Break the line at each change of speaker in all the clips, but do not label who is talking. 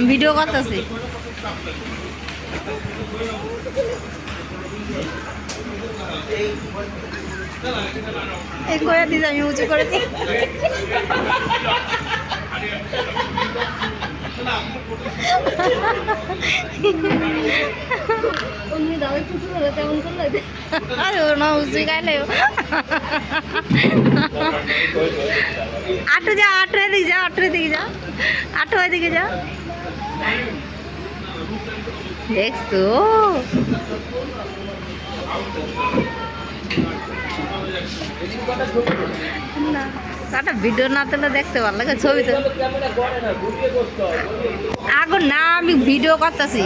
Video করতেছি। এই করে দিস আমি উঁচু করেছি। আরে ও না উঁচু গাইলে আটো যা, আটো এদিকে যা, আটো এদিকে যা, আটো এদিকে যা। দেখছো না কাটা ভিডিও না তুলে দেখতে ভালো লাগে, ছবি তো আগুন না, আমি ভিডিও করতেছি।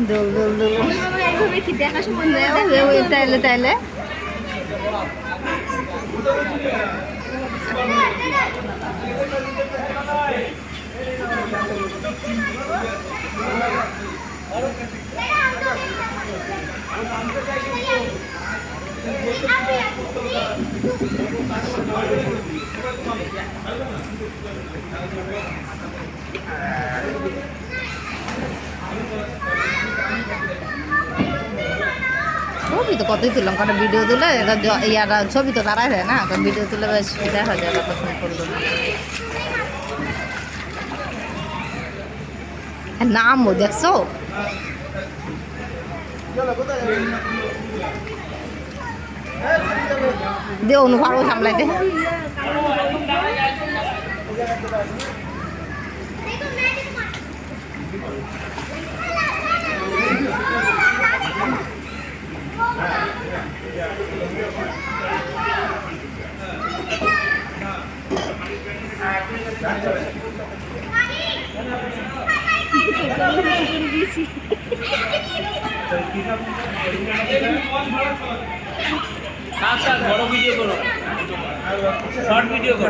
দোল দোল দোল তাইলে তাইলে ছবি তো কতই তুললাম, কারণ ভিডিও তুলে ইয়ারা ছবি তো তারাই দেয় না, কারণ ভিডিও তুলে বেশ দেখা যায় কতক্ষণ করলো না। নামও দেখছো দে অনুভাবও সামলাইতে।
বড় ভিডিও করো, শর্ট ভিডিও করো।